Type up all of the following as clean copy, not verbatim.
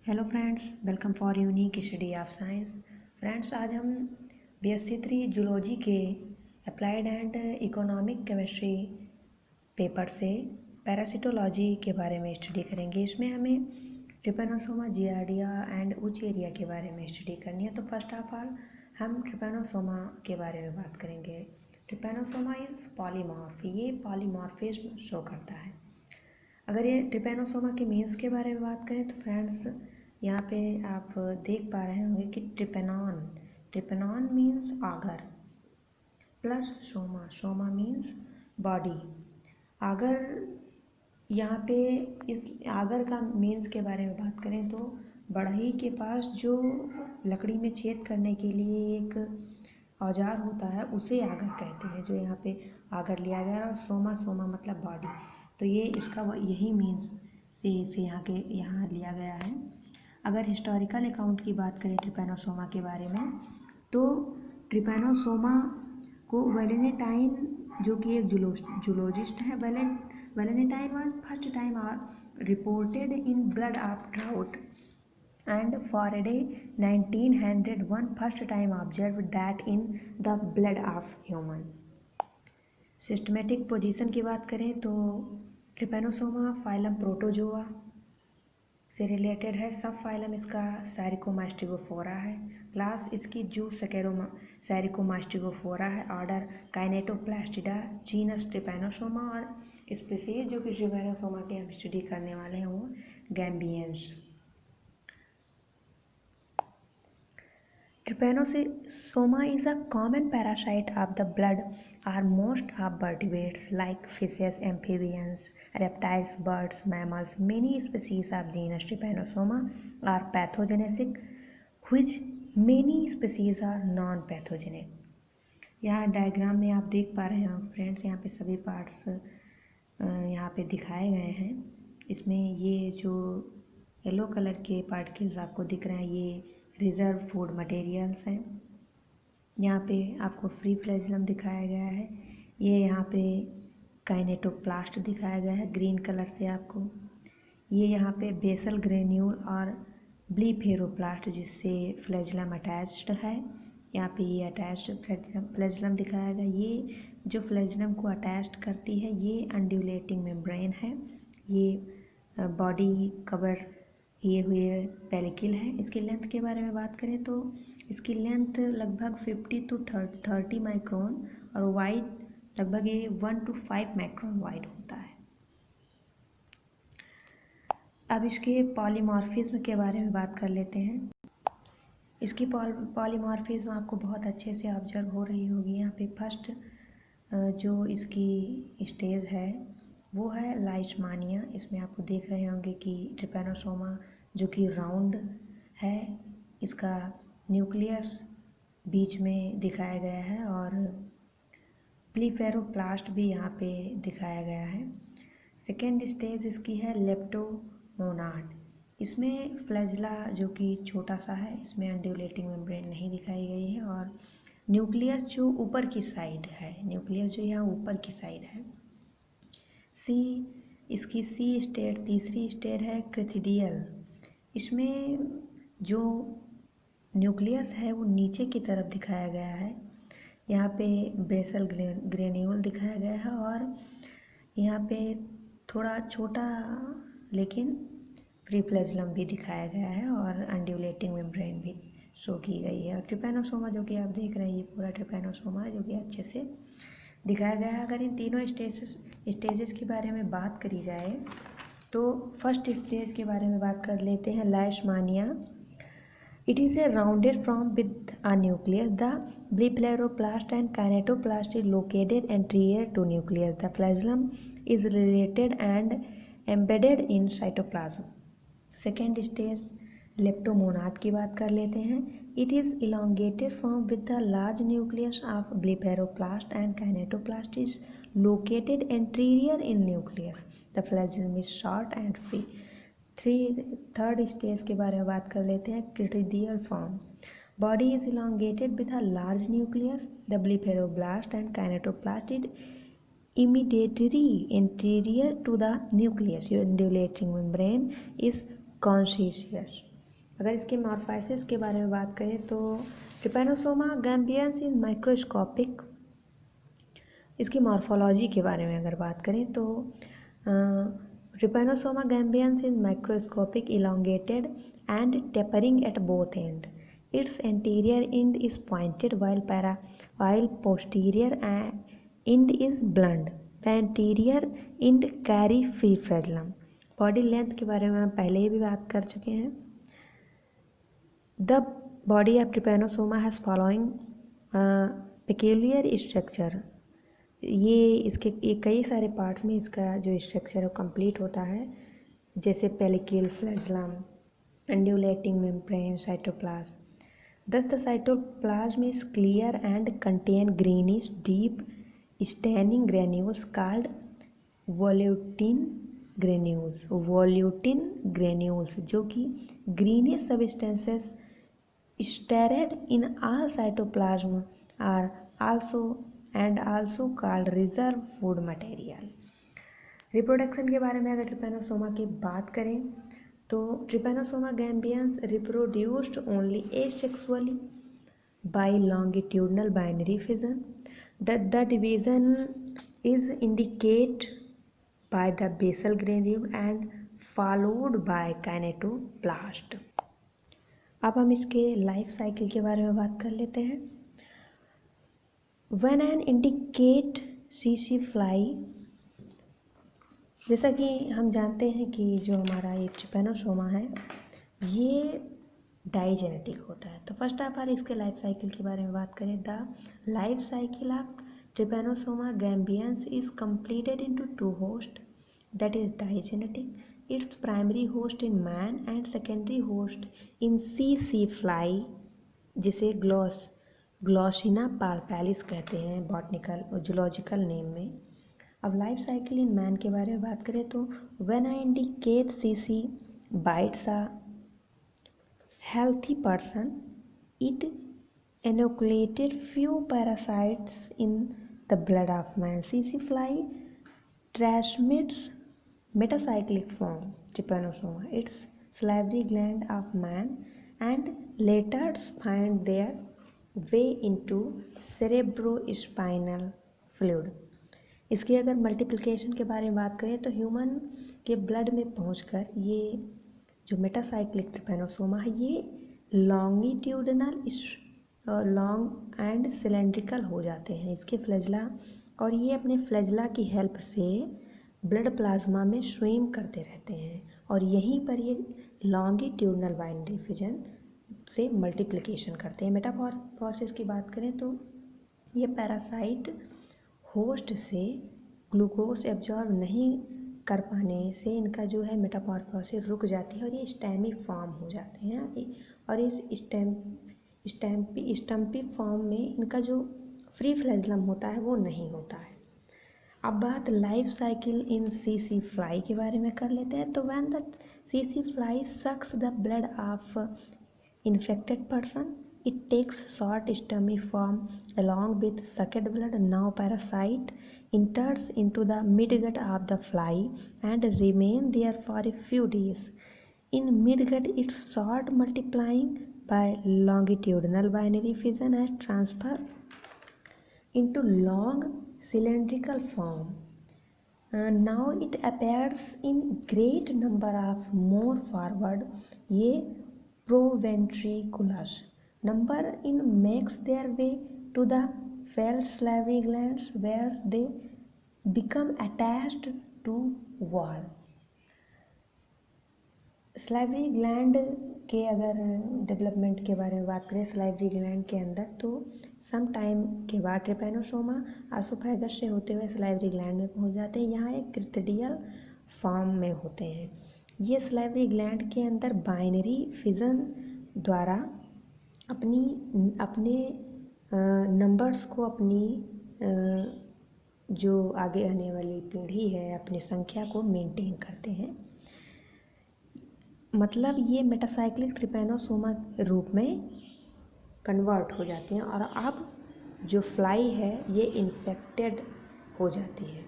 Hello friends, welcome for unique study of science. Friends, आज हम BSc 3 zoology के applied and economic chemistry paper से parasitology के बारे में स्टडी करेंगे। इसमें हमें ट्रिपेनोसोमा, जियार्डिया एंड उचेरिया के बारे में स्टडी करनी है। तो फर्स्ट ऑफ ऑल हम ट्रिपेनोसोमा के बारे में बात करेंगे। ट्रिपेनोसोमा इज़ पॉलीमॉर्फ, ये पॉलीमॉर्फिज्म शो करता है। अगर ये ट्रिपेनोसोमा के मीन्स के बारे में बात करें तो फ्रेंड्स, यहाँ पे आप देख पा रहे होंगे कि trypanon means auger plus soma means body. Auger, यहाँ पे इस आगर का मीन्स के बारे में बात करें तो बढ़ई के पास जो लकड़ी में छेद करने के लिए एक औजार होता है उसे आगर कहते हैं, जो यहाँ पे आगर लिया गया है। और सोमा मतलब बॉडी, तो ये इसका यही मीन्स से इसे यहाँ लिया गया है। अगर हिस्टोरिकल अकाउंट की बात करें ट्रिपेनोसोमा के बारे में, तो ट्रिपेनोसोमा को वेलेंटाइन, जो कि एक जूलॉजिस्ट है, Valentine was first time reported in blood of trout and for a day 1901 first time observed that in the blood of human। Systematic position की बात करें तो ट्रिपेनोसोमा फाइलम प्रोटोजोआ से रिलेटेड है। सब फाइलम इसका सैरिकोमास्टिगोफोरा है। क्लास इसकी जू सैरिकोमास्टिगोफोरा है। Order Kinetoplastida. Genus Trypanosoma. और स्पीसीज जो कि ट्रिपेनोसोमा के हम स्टडी करने वाले हैं वो gambiense. Trypanosoma is a common parasite of the blood or most of vertebrates like fishes, amphibians, reptiles, birds, mammals. Many species of genus Trypanosoma are pathogenic, which many species are non-pathogenic। यहाँ diagram में आप देख पा रहे हो friends, यहाँ पे सभी पार्ट्स यहाँ पे दिखाए गए हैं। इसमें ये जो येलो कलर के पार्टिकल्स आपको दिख रहे हैं ये रिजर्व फूड मटेरियल्स हैं। यहाँ पे आपको फ्री फ्लैजेलम दिखाया गया है। ये यहाँ पे काइनेटोप्लास्ट दिखाया गया है ग्रीन कलर से आपको। ये यहाँ पे बेसल ग्रेन्यूल और ब्लीफेरोप्लास्ट जिससे फ्लैजेलम अटैच्ड है। यहाँ पे ये अटैच्ड फ्लैजेलम दिखाया गया। ये जो फ्लैजेलम को अटैच्ड करती है ये अनड्यूलेटिंग मेम्ब्रेन है। ये बॉडी कवर किए हुए पेलिकल है। इसकी लेंथ के बारे में बात करें तो इसकी लेंथ लगभग 50 to 30 माइक्रोन और वाइड लगभग ये 1 to 5 माइक्रोन वाइड होता है। अब इसके पॉलीमॉर्फिज्म के बारे में बात कर लेते हैं। इसकी पॉलीमॉर्फिज्म आपको बहुत अच्छे से ऑब्जर्व हो रही होगी। यहाँ पे फर्स्ट जो इसकी स्टेज है वो है लाइशमानिया। इसमें आपको देख रहे होंगे कि ट्रिपेनोसोमा जो कि राउंड है, इसका न्यूक्लियस बीच में दिखाया गया है और प्लीफेरोप्लास्ट भी यहाँ पे दिखाया गया है। सेकेंड स्टेज इसकी है लेप्टोमोनाड। इसमें फ्लैजेला जो कि छोटा सा है, इसमें अनड्यूलेटिंग मेम्ब्रेन नहीं दिखाई गई है और न्यूक्लियस जो ऊपर की साइड है, न्यूक्लियस जो यहाँ ऊपर की साइड है। इसकी सी स्टेट, तीसरी स्टेट है क्रिथिडियल। इसमें जो न्यूक्लियस है वो नीचे की तरफ दिखाया गया है। यहाँ पे बेसल ग्रेन्यूल दिखाया गया है और यहाँ पे थोड़ा छोटा लेकिन फ्री फ्लैजेलम भी दिखाया गया है और अनड्यूलेटिंग मेम्ब्रेन भी शो की गई है। और ट्रिपेनोसोमा जो कि आप देख रहे हैं ये पूरा ट्रिपेनोसोमा है जो कि अच्छे से दिखाया गया है। अगर इन तीनों स्टेजेस के बारे में बात करी जाए तो फर्स्ट स्टेज के बारे में बात कर लेते हैं, Leishmania. It is a rounded form with a nucleus. The blepharoplast and kinetoplast is located anterior to nucleus. The flagellum is related and embedded in cytoplasm. Second stage leptomonad की बात कर लेते हैं। It is elongated form with the large nucleus of blepharoplast and kinetoplast is located anterior in nucleus. The flagellum is short and free. Third stage के बारे में बात कर लेते हैं, क्रिटिडियल form. Body is elongated with a large nucleus. The blepharoblast and kinetoplast is immediately anterior to the nucleus. Your undulating membrane is conspicuous। अगर इसके morphosis के बारे में बात करें तो ट्रिपैनोसोमा गैम्बियंस इज माइक्रोस्कोपिक। इसकी मॉर्फोलॉजी के बारे में अगर बात करें तो Trypanosoma gambiense is microscopic, elongated and tapering at both and. Its anterior end is pointed while posterior end is blunt. The anterior end carry free flagellum. Body length के बारे में हम पहले ही भी बात कर चुके हैं. The body of trypanosoma has following peculiar structure. ये कई सारे पार्ट्स में इसका जो स्ट्रक्चर है वो कंप्लीट होता है, जैसे pellicle flagellum, undulating membrane, cytoplasm. Thus the cytoplasm is clear and contain greenish deep staining granules called volutin granules. Volutin granules जो कि greenish substances starred in all cytoplasm are also called reserve food material. Reproduction के बारे में अगर Trypanosoma की बात करें तो Trypanosoma gambiense reproduced only asexually by longitudinal binary fission. The division is indicated by the basal granule and followed by kinetoplast. अब हम इसके लाइफ साइकिल के बारे में बात कर लेते हैं. When an indicate CC fly, जैसा कि हम जानते हैं कि जो हमारा ये ट्रिपैनोसोमा है ये डाइजेनेटिक होता है. तो फर्स्ट ऑफ ऑल इसके लाइफ साइकिल के बारे में बात करें. The life cycle of Trypanosoma gambiense is completed into two host, that is digenetic. Its primary host in man and secondary host in सी फ्लाई, जिसे ग्लोसिना पाल्पैलिस कहते हैं बॉटनिकल और जूलॉजिकल नेम में. अब लाइफ साइकिल इन मैन के बारे में बात करें तो when I indicate CC bytes a healthy person, it inoculated few parasites in the blood of man. CC fly transmits metacyclic form trypanosoma, its salivary gland of man, and later find their way into cerebrospinal fluid. इसकी अगर multiplication के बारे में बात करें तो human के blood में पहुंचकर ये जो मेटासाइक्लिक ट्रिपैनोसोमा है ये लॉन्गिट्यूडनल लॉन्ग एंड सिलेंड्रिकल हो जाते हैं इसके फ्लैजला, और ये अपने फ्लैजला की हेल्प से ब्लड प्लाज्मा में स्विम करते रहते हैं और यहीं पर ये लॉन्गिट्यूडनल बाइनरी फिजन से मल्टीप्लिकेशन करते हैं. मेटामॉर्फोसिस की बात करें तो ये पैरासाइट होस्ट से ग्लूकोज एब्जॉर्ब नहीं कर पाने से इनका जो है मेटामॉर्फोसिस रुक जाती है और ये स्टेमी फॉर्म हो जाते हैं. और इस स्टम्पी फॉर्म में इनका जो फ्री फ्लैजलम होता है वो नहीं होता है. अब बात लाइफ साइकिल इन सीसी फ्लाई के बारे में कर लेते हैं. तो व्हेन द सीसी fly sucks the blood of infected person, it takes short stemmy form along with sucked blood. Now parasite enters into the midgut of the fly and remain there for a few days. In midgut it short multiplying by longitudinal binary fission and transfer into long cylindrical form. Now it appears in great number of more forward ये proventriculus number in makes their way to the false salivary glands where they become attached to wall. salivary gland के अगर development के बारे में बात करें salivary gland के अंदर, तो सम टाइम के बाद ट्रिपैनोसोमा आसोफेगस से होते हुए salivary gland में पहुंच जाते हैं. यहाँ एक क्रिथिडियल फॉर्म में होते हैं. ये salivary gland के अंदर बाइनरी फिजन द्वारा अपने नंबर्स को अपनी जो आगे आने वाली पीढ़ी है अपनी संख्या को मेंटेन करते हैं. मतलब ये मेटासाइक्लिक ट्रिपैनोसोमा रूप में कन्वर्ट हो जाती हैं और अब जो फ्लाई है ये इन्फेक्टेड हो जाती है.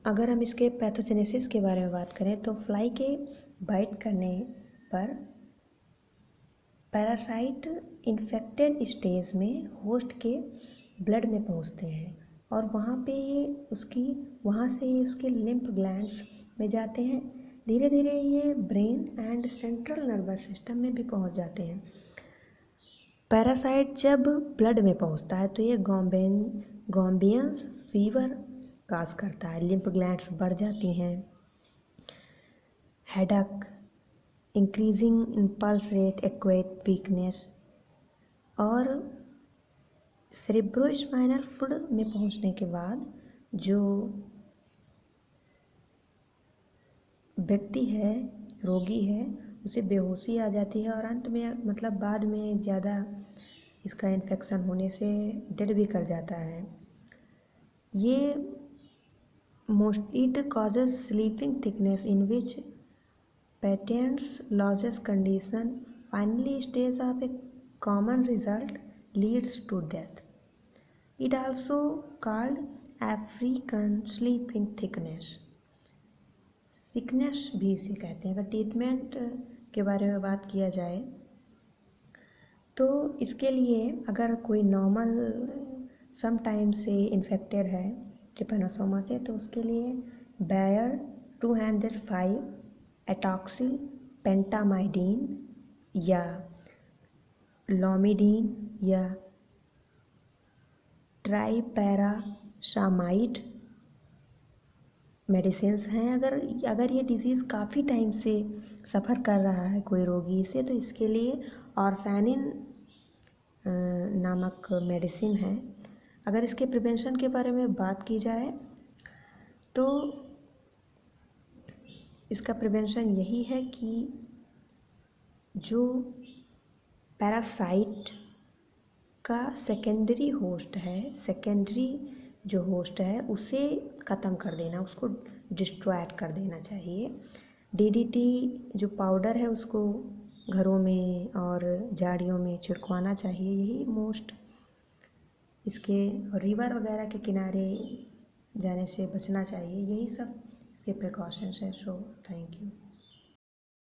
अगर हम इसके पैथोजेनेसिस के बारे में बात करें तो फ्लाई के बाइट करने पर पैरासाइट इन्फेक्टेड स्टेज में होस्ट के ब्लड में पहुंचते हैं और वहाँ से ये उसके लिम्फ ग्लैंड्स में जाते हैं। धीरे धीरे ये brain and central nervous system में भी पहुंच जाते हैं। पैरासाइट जब ब्लड में पहुंचता है तो ये गॉम्बियंस फीवर काज करता है, लिम्फ ग्लैंड्स बढ़ जाती हैं, headache, increasing impulse rate, acute weakness और सेरेब्रोस्पाइनल फ्लूइड में पहुंचने के बाद जो व्यक्ति है, रोगी है, उसे बेहोशी आ जाती है और अंत में मतलब बाद में ज़्यादा इसका इन्फेक्शन होने से डेड भी कर जाता है। ये it causes sleeping thickness in which patients loses condition. Finally stage of a common result leads to death. It also called African sleeping thickness. Sickness भी इसे कहते हैं। अगर ट्रीटमेंट के बारे में बात किया जाए तो इसके लिए अगर कोई नॉर्मल सम टाइम से इन्फेक्टेड है ट्रिपैनोसोमा से तो उसके लिए बायर 205 एटॉक्सिल पेंटामाइडीन या लोमिडीन या ट्राइपैरासामाइड मेडिसिन्स हैं। अगर ये डिज़ीज़ काफ़ी टाइम से सफ़र कर रहा है कोई रोगी से तो इसके लिए ऑर्सैनिन नामक मेडिसिन है। अगर इसके प्रिवेंशन के बारे में बात की जाए तो इसका प्रिवेंशन यही है कि जो पैरासाइट का सेकेंडरी होस्ट है उसे ख़त्म कर देना, उसको डिस्ट्रॉयड कर देना चाहिए। DDT जो पाउडर है उसको घरों में और झाड़ियों में छिड़कवाना चाहिए। यही मोस्ट इसके रिवर वगैरह के किनारे जाने से बचना चाहिए। यही सब इसके प्रिकॉशंस हैं। So thank you.